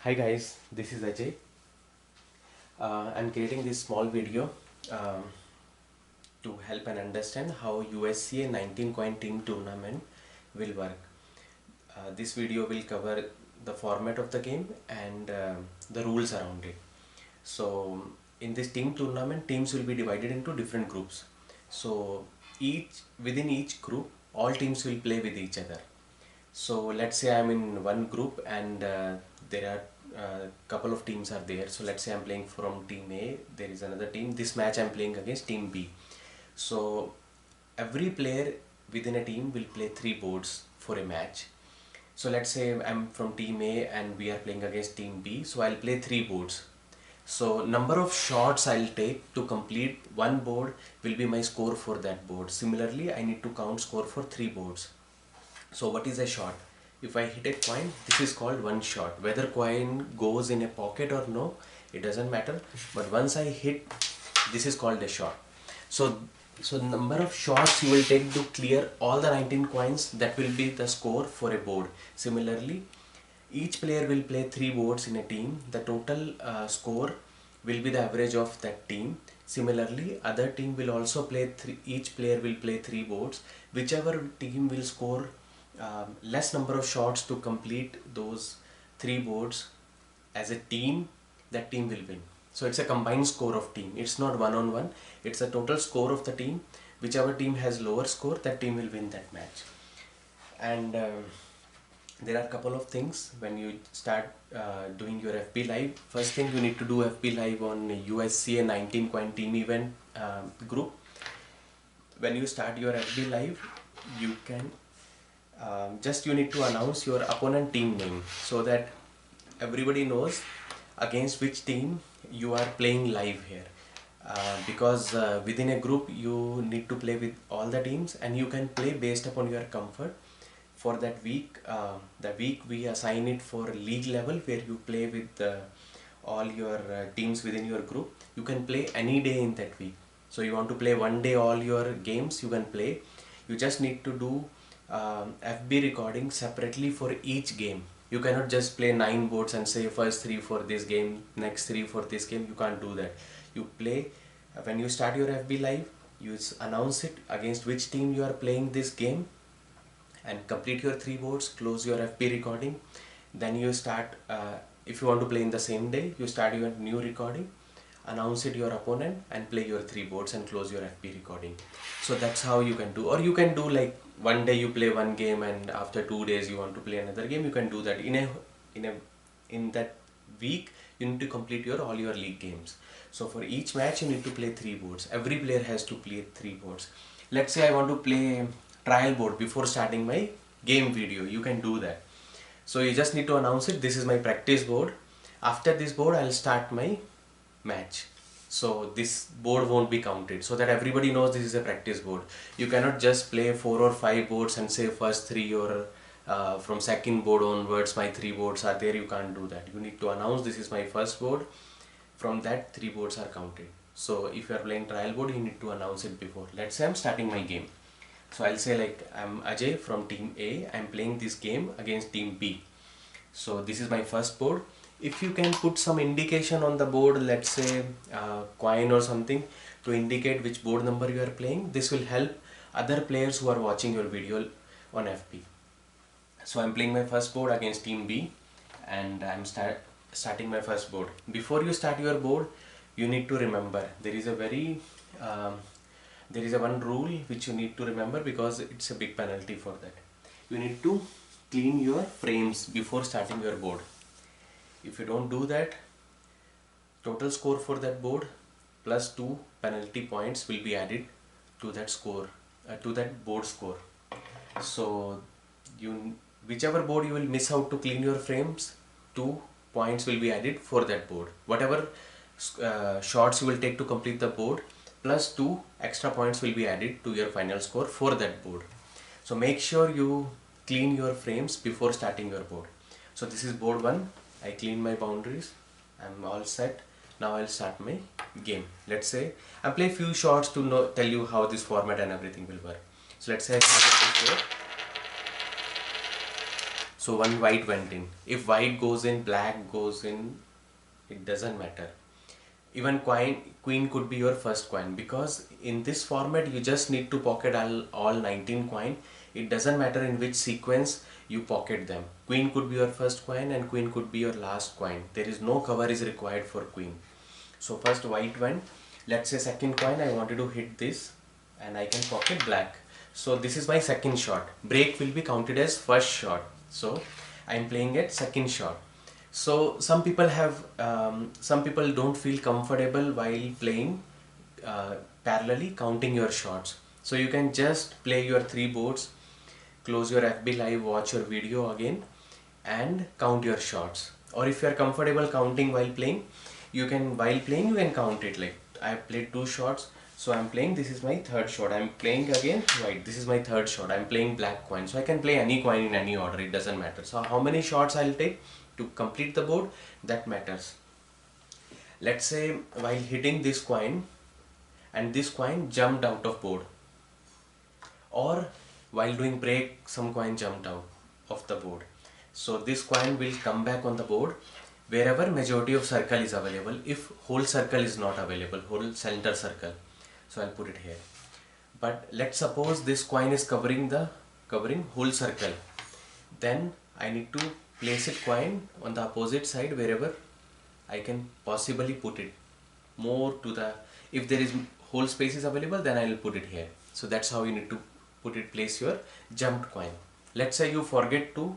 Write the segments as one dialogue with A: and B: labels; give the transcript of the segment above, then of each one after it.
A: Hi guys, this is Ajay. I'm creating this small video um, to help and understand how USCA 19 coin team tournament will work. This video will cover the format of the game and the rules around it. So in this team tournament, teams will be divided into different groups. So within each group, all teams will play with each other. So let's say I'm in one group and there are couple of teams are there. So let's say I'm playing from team A, there is another team. This match I'm playing against team B. So every player within a team will play 3 boards for a match. So let's say I'm from team A and we are playing against team B. So I'll play 3 boards. So number of shots I'll take to complete one board will be my score for that board. Similarly, I need to count score for 3 boards. So what is a shot? If I hit a coin, this is called one shot. Whether coin goes in a pocket or no, it doesn't matter. But once I hit, this is called a shot. So number of shots you will take to clear all the 19 coins, that will be the score for a board. Similarly, each player will play 3 boards in a team. The total score will be the average of that team. Similarly, other team will also play each player will play 3 boards. Whichever team will score less number of shots to complete those 3 boards as a team, that team will win. So it's a combined score of team. It's not one on one. It's a total score of the team. Whichever team has lower score, that team will win that match. And there are a couple of things when you start doing your FB Live. First thing, you need to do FB Live on USCA 19 coin team event group. When you start your FB Live, you can just you need to announce your opponent team name so that everybody knows against which team you are playing live here. Because within a group you need to play with all the teams and you can play based upon your comfort. For that week, the week we assign it for league level, where you play with all your teams within your group. You can play any day in that week. So you want to play one day all your games, you can play. You just need to do FB recording separately for each game. You cannot just play 9 boards and say first 3 for this game, next 3 for this game. You can't do that. You play when you start your FB Live, you announce it against which team you are playing this game and complete your 3 boards, close your FB recording. Then you start, if you want to play in the same day, you start your new recording, announce it your opponent and play your 3 boards and close your FB recording. So that's how you can do. Or you can do like one day you play one game and after 2 days you want to play another game. You can do that. In that week you need to complete all your league games. So for each match you need to play 3 boards. Every player has to play 3 boards. Let's say I want to play trial board before starting my game video. You can do that. So you just need to announce it. This is my practice board. After this board I'll start my match. So this board won't be counted, so that everybody knows this is a practice board. You cannot just play 4 or 5 boards and say first 3 or from second board onwards my 3 boards are there. You can't do that. You need to announce this is my first board. From that 3 boards are counted. So if you are playing trial board, you need to announce it before. Let's say I'm starting my game. So I'll say like I'm Ajay from team A. I'm playing this game against team B. So this is my first board. If you can put some indication on the board, let's say coin or something, to indicate which board number you are playing, this will help other players who are watching your video on FB. So I'm playing my first board against team B and I'm starting my first board. Before you start your board, you need to remember there is a one rule which you need to remember, because it's a big penalty for that. You need to clean your frames before starting your board. If you don't do that, total score for that board plus 2 penalty points will be added to that score, to that board score. So whichever board you will miss out to clean your frames, 2 points will be added for that board. Whatever shots you will take to complete the board, plus 2 extra points will be added to your final score for that board. So make sure you clean your frames before starting your board. So this is board 1. I clean my boundaries. I'm all set. Now I'll start my game. Let's say I'll play few shots to tell you how this format and everything will work. So let's say I started this board. So one white went in. If white goes in, black goes in, it doesn't matter. Even queen could be your first coin, because in this format you just need to pocket all 19 coin. It doesn't matter in which sequence you pocket them. Queen could be your first coin and queen could be your last coin. There is no cover is required for queen. So first white went. Let's say second coin I wanted to hit this and I can pocket black. So this is my second shot. Break will be counted as first shot. So I'm playing at second shot. So some people don't feel comfortable while playing parallelly counting your shots. So you can just play your three boards, close your FB Live, watch your video again and count your shots. Or if you are comfortable counting while playing, you can count it. Like I played two shots, so I'm playing, this is my third shot. I'm playing again white, this is my third shot. I'm playing black coin, so I can play any coin in any order, it doesn't matter. So how many shots I'll take to complete the board, that matters. Let's say while hitting this coin and this coin jumped out of board, or while doing break some coin jumped out of the board. So this coin will come back on the board wherever majority of circle is available. If whole circle is not available, whole center circle, so I'll put it here. But let's suppose this coin is covering whole circle, then I need to place it coin on the opposite side wherever I can possibly put it more to the, if there is whole space is available, then I will put it here. So that's how you need to place your jumped coin. Let's say you forget to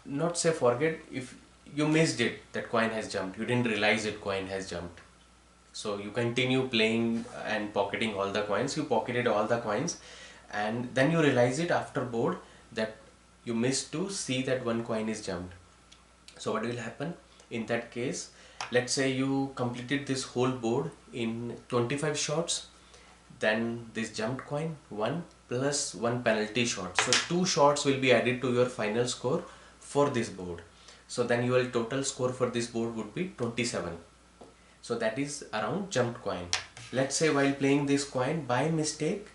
A: not say forget, if you missed it, that coin has jumped, you didn't realize it, coin has jumped. So you continue playing and pocketing all the coins. You pocketed all the coins and then you realize it after board that you missed to see that one coin is jumped. So what will happen in that case? Let's say you completed this whole board in 25 shots, then this jumped coin 1 plus 1 penalty shot. So 2 shots will be added to your final score for this board. So then your total score for this board would be 27. So that is around jumped coin. Let's say while playing this coin, by mistake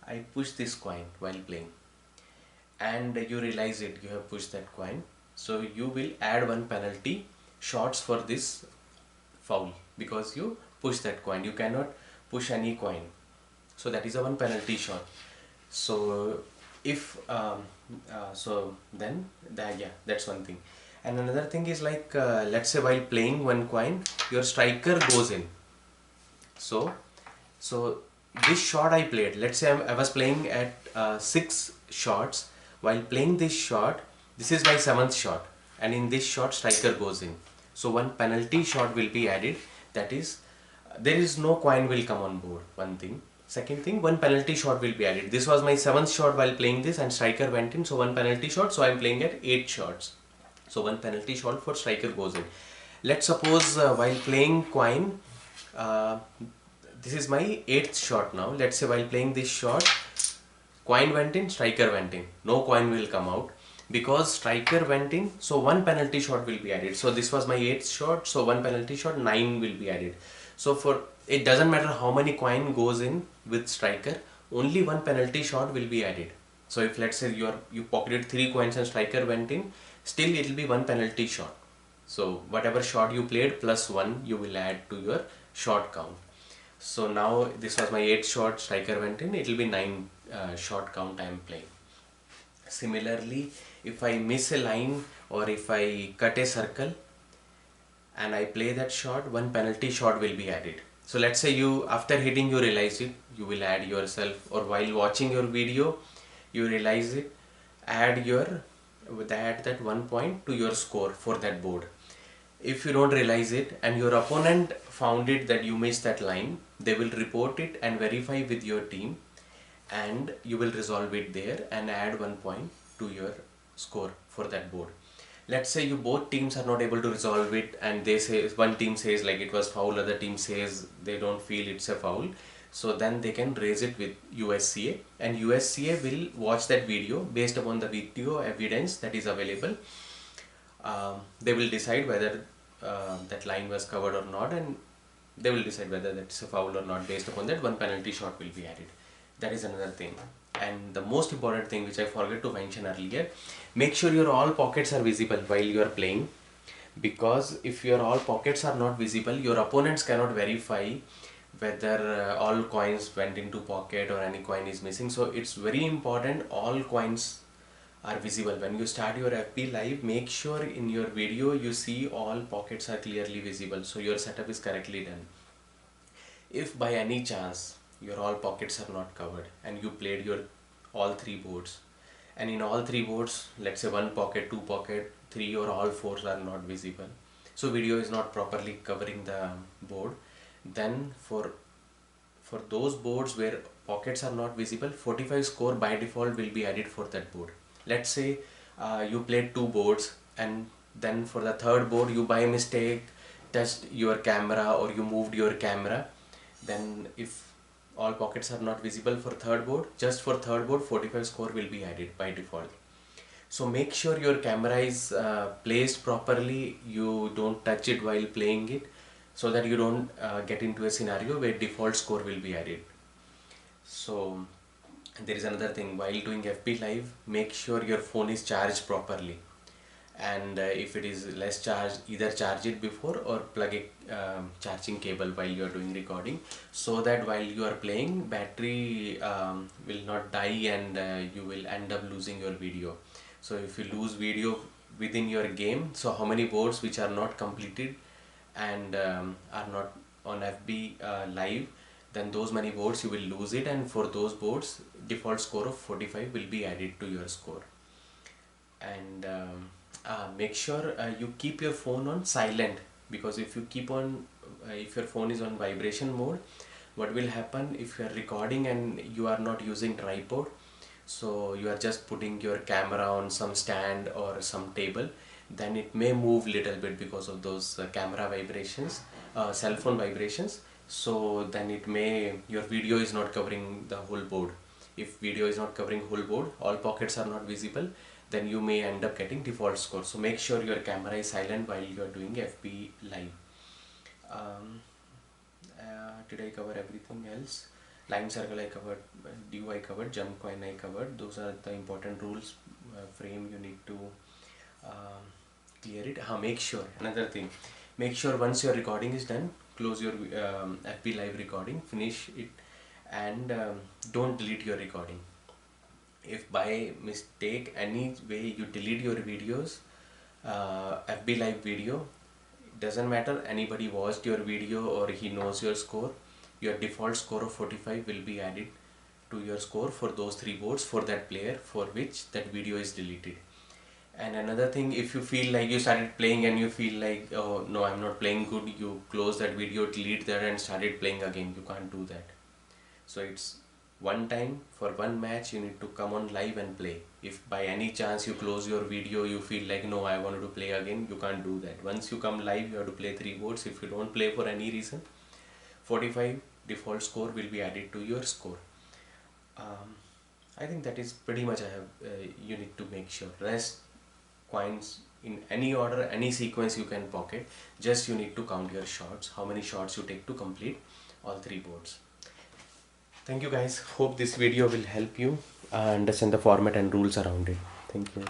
A: I push this coin while playing and you realize it, you have pushed that coin. So you will add 1 penalty shots for this foul because you push that coin. You cannot push any coin, so that is a 1 penalty shot. So if then that's one thing. And another thing is like let's say while playing one coin, your striker goes in. So this shot I played, let's say I was playing at 6 shots. While playing this shot, this is my 7th shot, and in this shot striker goes in. So 1 penalty shot will be added, that is there is no coin will come on board, one thing. Second thing, 1 penalty shot will be added. This was my 7th shot while playing this and striker went in, so 1 penalty shot, so I am playing at 8 shots. So 1 penalty shot for striker goes in. Let's suppose while playing coin, this is my 8th shot now. Let's say while playing this shot, coin went in, striker went in. No coin will come out because striker went in, so 1 penalty shot will be added. So this was my 8th shot, so 1 penalty shot, 9 will be added. So for it doesn't matter how many coin goes in with striker, only 1 penalty shot will be added. So if let's say you pocketed 3 coins and striker went in, still it will be 1 penalty shot. So whatever shot you played plus 1 you will add to your shot count. So now this was my 8th shot, striker went in, it will be 9 shot count I am playing. Similarly, if I miss a line or if I cut a circle and I play that shot, 1 penalty shot will be added. So let's say you, after hitting, you realize it, you will add yourself, or while watching your video you realize it, add that 1 point to your score for that board. If you don't realize it and your opponent found it that you missed that line, they will report it and verify with your team, and you will resolve it there and add 1 point to your score for that board. Let's say you both teams are not able to resolve it and they say, one team says like it was foul, other team says they don't feel it's a foul. So then they can raise it with USCA, and USCA will watch that video based upon the video evidence that is available. They will decide whether that line was covered or not, and they will decide whether that's a foul or not. Based upon that, 1 penalty shot will be added. That is another thing. And the most important thing which I forgot to mention earlier, make sure your all pockets are visible while you are playing, because if your all pockets are not visible, your opponents cannot verify whether all coins went into pocket or any coin is missing. So it's very important all coins are visible. When you start your FB live, make sure in your video you see all pockets are clearly visible, so your setup is correctly done. If by any chance your all pockets are not covered and you played your all three boards, and in all three boards, let's say one pocket, two pocket, three or all fours are not visible, so video is not properly covering the board, then for those boards where pockets are not visible, 45 score by default will be added for that board. Let's say you played two boards, and then for the third board you by mistake touched your camera or you moved your camera, then if all pockets are not visible for third board, just for third board 45 score will be added by default. So make sure your camera is placed properly, you don't touch it while playing it, so that you don't get into a scenario where default score will be added. So there is another thing, while doing FB live, make sure your phone is charged properly, and if it is less charged, either charge it before or plug a charging cable while you are doing recording, so that while you are playing, battery will not die and you will end up losing your video. So if you lose video within your game, so how many boards which are not completed and are not on FB live, then those many boards you will lose it, and for those boards default score of 45 will be added to your score. And make sure you keep your phone on silent, because if you keep on if your phone is on vibration mode, what will happen if you are recording and you are not using tripod, so you are just putting your camera on some stand or some table, then it may move little bit because of those camera vibrations, cell phone vibrations. So then it may, your video is not covering the whole board. If video is not covering whole board, all pockets are not visible, then you may end up getting default score. So make sure your camera is silent while you are doing FB live. Did I cover everything else? Line circle I covered, due I covered, jump coin I covered. Those are the important rules. Frame you need to clear it. Make sure, another thing, make sure once your recording is done, close your FB live recording, finish it, and don't delete your recording. If by mistake any way you delete your videos, FB live video, it doesn't matter, anybody watched your video or he knows your score, your default score of 45 will be added to your score for those three boards for that player for which that video is deleted. And another thing, if you feel like you started playing and you feel like, oh no, I'm not playing good, you close that video, delete that and started playing again. You can't do that. So it's one time for one match, you need to come on live and play. If by any chance you close your video, you feel like, no, I wanted to play again, you can't do that. Once you come live, you have to play three boards. If you don't play for any reason, 45 default score will be added to your score. I think that is pretty much you need to make sure. Rest coins in any order, any sequence you can pocket, just you need to count your shots, how many shots you take to complete all three boards. Thank you guys, hope this video will help you understand the format and rules around it. Thank you.